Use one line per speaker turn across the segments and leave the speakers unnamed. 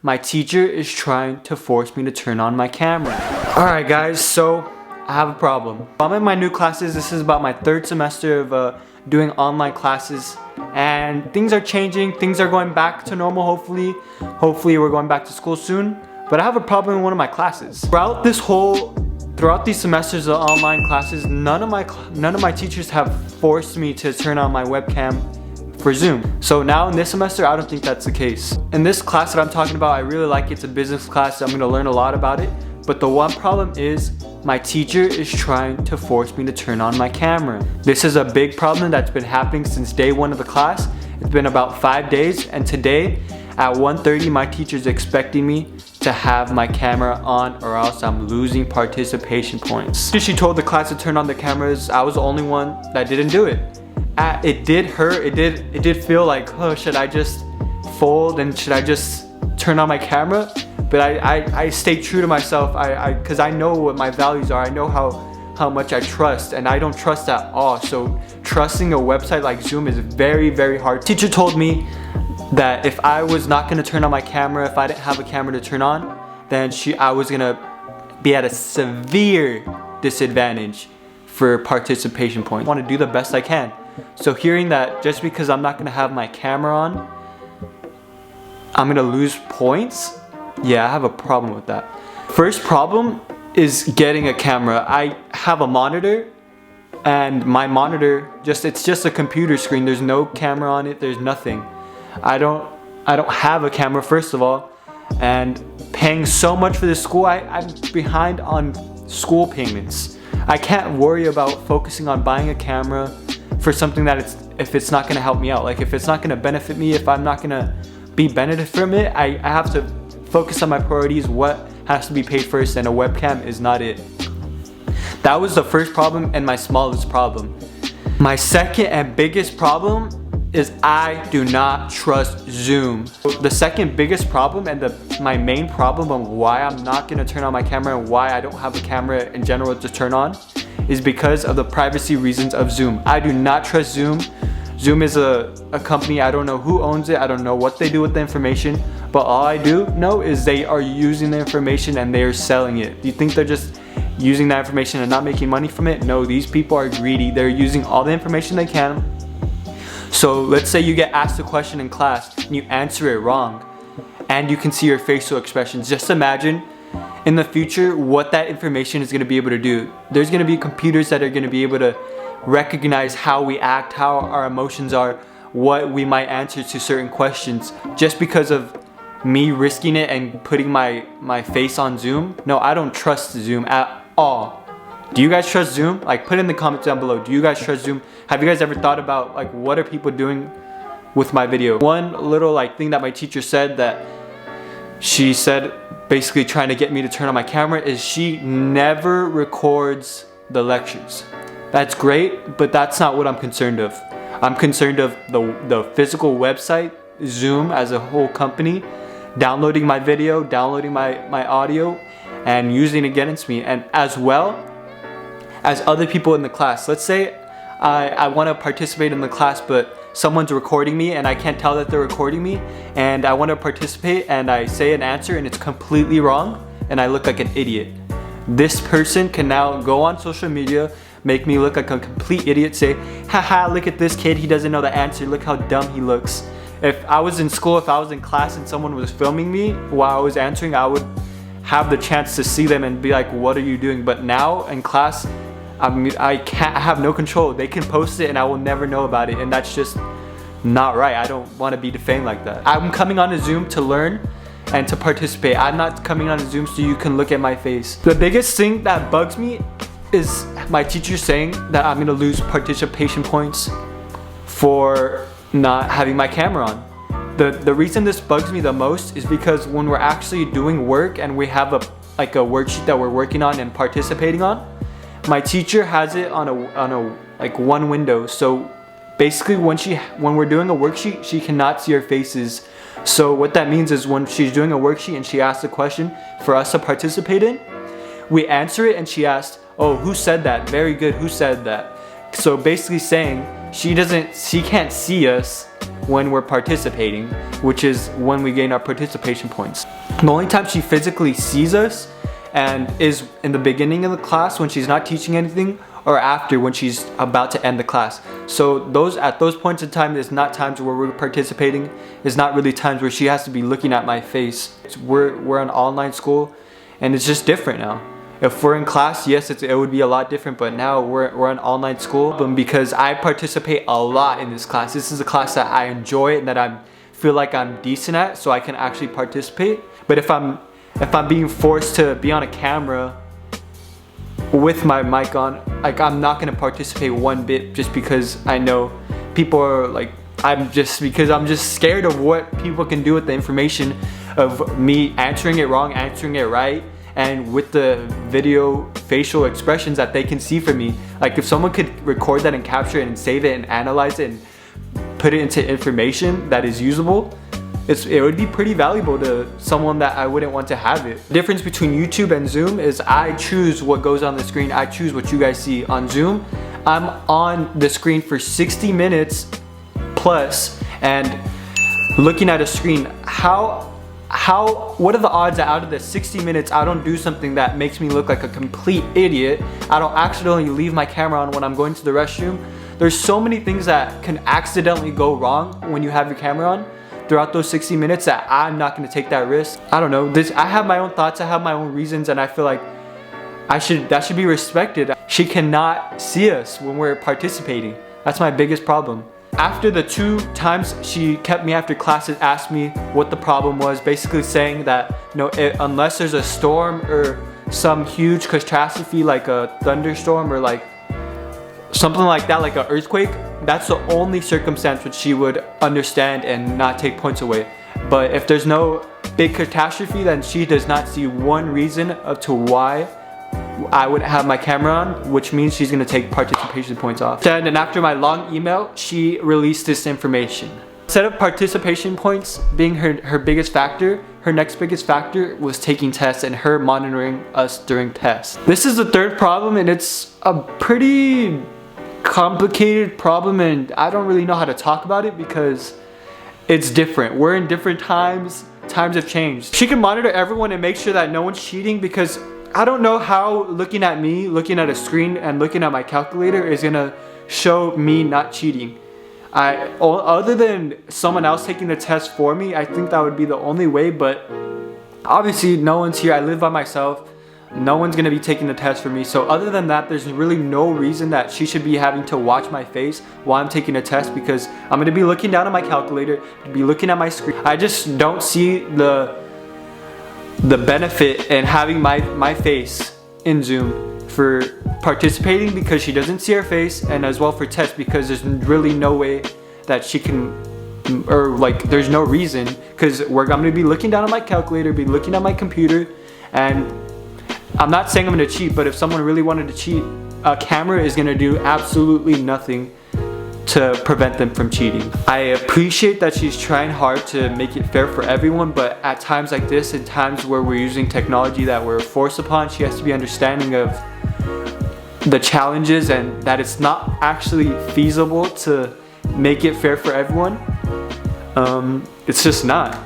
my teacher is trying to force me to turn on my camera. Alright guys, so I have a problem. I'm in my new classes. This is about my third semester of doing online classes, and things are changing. Things are going back to normal, hopefully. Hopefully we're going back to school soon. But I have a problem in one of my classes. Throughout these semesters of online classes, none of my teachers have forced me to turn on my webcam for Zoom. So now in this semester, I don't think that's the case. In this class that I'm talking about, I really like it. It's a business class. I'm gonna learn a lot about it. But the one problem is my teacher is trying to force me to turn on my camera. This is a big problem that's been happening since day one of the class. It's been about 5 days, and today at 1:30, my teacher's expecting me to have my camera on, or else I'm losing participation points. She told the class to turn on the cameras. I was the only one that didn't do it. It did hurt. It did feel like, oh, should I just fold and should I just turn on my camera? But I stay true to myself, because I know what my values are. I know how much I trust, and I don't trust at all. So trusting a website like Zoom is very, very hard. Teacher told me that if I was not gonna turn on my camera, if I didn't have a camera to turn on, then I was gonna be at a severe disadvantage for participation points. I wanna do the best I can. So hearing that just because I'm not gonna have my camera on, I'm gonna lose points, yeah, I have a problem with that. First problem is getting a camera. I have a monitor, and my monitor, it's just a computer screen. There's no camera on it, there's nothing. I don't have a camera, first of all, and paying so much for this school, I'm behind on school payments. I can't worry about focusing on buying a camera for something that if it's not gonna help me out. Like if it's not gonna benefit me, if I'm not gonna be benefited from it, I have to focus on my priorities, what has to be paid first, and a webcam is not it. That was the first problem and my smallest problem. My second and biggest problem is I do not trust Zoom. The second biggest problem and my main problem on why I'm not gonna turn on my camera and why I don't have a camera in general to turn on is because of the privacy reasons of Zoom. I do not trust Zoom. Zoom is a company, I don't know who owns it, I don't know what they do with the information, but all I do know is they are using the information and they are selling it. Do you think they're just using that information and not making money from it? No, these people are greedy. They're using all the information they can. So let's say you get asked a question in class and you answer it wrong, and you can see your facial expressions. Just imagine in the future what that information is going to be able to do. There's going to be computers that are going to be able to recognize how we act, how our emotions are, what we might answer to certain questions, just because of me risking it and putting my face on Zoom. No, I don't trust Zoom at all. Do you guys trust Zoom? Like, put in the comments down below. Do you guys trust Zoom? Have you guys ever thought about like what are people doing with my video? One little thing that my teacher said, that she said basically trying to get me to turn on my camera, is she never records the lectures. That's great, but that's not what I'm concerned of. I'm concerned of the physical website, Zoom as a whole company, downloading my video, downloading my audio, and using it against me, and as well as other people in the class. Let's say I want to participate in the class, but someone's recording me and I can't tell that they're recording me, and I want to participate and I say an answer and it's completely wrong and I look like an idiot. This person can now go on social media, make me look like a complete idiot, say, haha, look at this kid, he doesn't know the answer, look how dumb he looks. If I was in school, if I was in class and someone was filming me while I was answering, I would have the chance to see them and be like, what are you doing? But now in class, I have no control. They can post it and I will never know about it, and that's just not right. I don't want to be defamed like that. I'm coming on a Zoom to learn and to participate. I'm not coming on a Zoom so you can look at my face. The biggest thing that bugs me is my teacher saying that I'm gonna lose participation points for not having my camera on. The reason this bugs me the most is because when we're actually doing work and we have a worksheet that we're working on and participating on, my teacher has it on a one window. So basically when we're doing a worksheet, she cannot see our faces. So what that means is when she's doing a worksheet and she asks a question for us to participate in, we answer it and she asks, oh, who said that? Very good, who said that? So basically saying she can't see us when we're participating, which is when we gain our participation points. The only time she physically sees us and is in the beginning of the class when she's not teaching anything, or after when she's about to end the class. So at those points in time, is not times where we're participating. It's not really times where she has to be looking at my face. We're an online school, and it's just different now. If we're in class, yes, it would be a lot different, but now we're an online school. But because I participate a lot in this class, this is a class that I enjoy and that I feel like I'm decent at, so I can actually participate. But if I'm being forced to be on a camera with my mic on, like, I'm not gonna participate one bit, just because I know people are like, I'm just scared of what people can do with the information of me answering it wrong, answering it right, and with the video facial expressions that they can see from me. Like, if someone could record that and capture it and save it and analyze it and put it into information that is usable, it would be pretty valuable to someone that I wouldn't want to have it. The difference between YouTube and Zoom is I choose what goes on the screen. I choose what you guys see. On Zoom, I'm on the screen for 60 minutes plus, and looking at a screen, what are the odds that out of the 60 minutes I don't do something that makes me look like a complete idiot? I don't accidentally leave my camera on when I'm going to the restroom. There's so many things that can accidentally go wrong when you have your camera on throughout those 60 minutes that I'm not gonna take that risk. I don't know, I have my own thoughts, I have my own reasons, and I feel like that should be respected. She cannot see us when we're participating. That's my biggest problem. After the 2 times she kept me after class and asked me what the problem was, basically saying that, you know, unless there's a storm or some huge catastrophe like a thunderstorm or like something like that, like an earthquake, that's the only circumstance which she would understand and not take points away. But if there's no big catastrophe, then she does not see one reason to why I wouldn't have my camera on, which means she's gonna take participation points off. Then, and after my long email, she released this information. Instead of participation points being her biggest factor, her next biggest factor was taking tests and her monitoring us during tests. This is the third problem, and it's a pretty complicated problem, and I don't really know how to talk about it because it's different. We're in different times. Times have changed. She can monitor everyone and make sure that no one's cheating, because I don't know how looking at me, looking at a screen and looking at my calculator is gonna show me not cheating. Other than someone else taking the test for me, I think that would be the only way, but obviously no one's here. I live by myself. No one's gonna be taking the test for me. So other than that, there's really no reason that she should be having to watch my face while I'm taking a test, because I'm gonna be looking down at my calculator, be looking at my screen. I just don't see the benefit in having my face in Zoom for participating, because she doesn't see her face, and as well for tests, because there's really no way that she can, or like there's no reason, because I'm gonna be looking down at my calculator, be looking at my computer, and I'm not saying I'm gonna cheat, but if someone really wanted to cheat, a camera is gonna do absolutely nothing to prevent them from cheating. I appreciate that she's trying hard to make it fair for everyone, but at times like this, in times where we're using technology that we're forced upon, she has to be understanding of the challenges and that it's not actually feasible to make it fair for everyone. It's just not.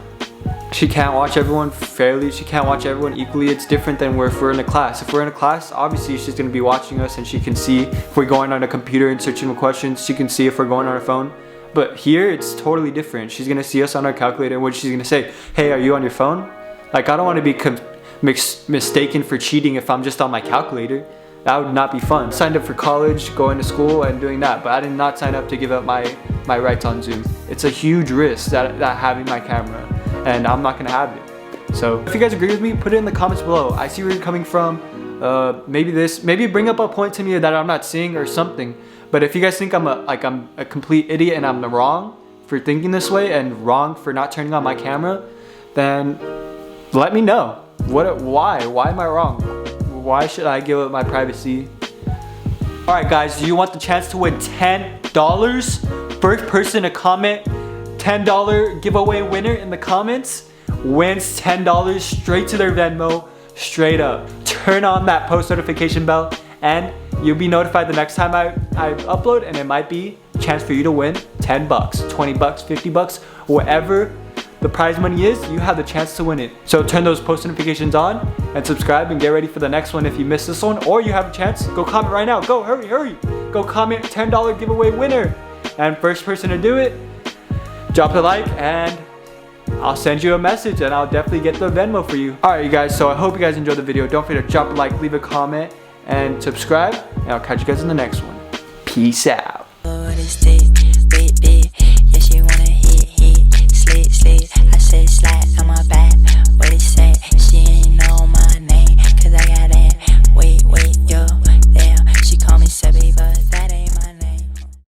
She can't watch everyone fairly, she can't watch everyone equally. It's different than if we're in a class. If we're in a class, obviously she's gonna be watching us and she can see if we're going on a computer and searching for questions, she can see if we're going on our phone. But here, it's totally different. She's gonna see us on our calculator, and what she's gonna say, hey, are you on your phone? Like, I don't wanna be mistaken for cheating if I'm just on my calculator. That would not be fun. I signed up for college, going to school and doing that, but I did not sign up to give up my rights on Zoom. It's a huge risk that having my camera, and I'm not gonna have it. So if you guys agree with me, put it in the comments below. I see where you're coming from. Maybe bring up a point to me that I'm not seeing or something. But if you guys think I'm a complete idiot and I'm wrong for thinking this way and wrong for not turning on my camera, then let me know. Why am I wrong? Why should I give up my privacy? Alright guys, do you want the chance to win $10? First person to comment $10 giveaway winner in the comments wins $10 straight to their Venmo, straight up. Turn on that post notification bell and you'll be notified the next time I upload, and it might be chance for you to win 10 bucks, 20 bucks, 50 bucks, whatever the prize money is, you have the chance to win it. So turn those post notifications on and subscribe and get ready for the next one if you missed this one, or you have a chance, go comment right now. Go, hurry. Go comment $10 giveaway winner. And first person to do it, drop a like and I'll send you a message and I'll definitely get the Venmo for you. Alright you guys, so I hope you guys enjoyed the video. Don't forget to drop a like, leave a comment, and subscribe. And I'll catch you guys in the next one. Peace out.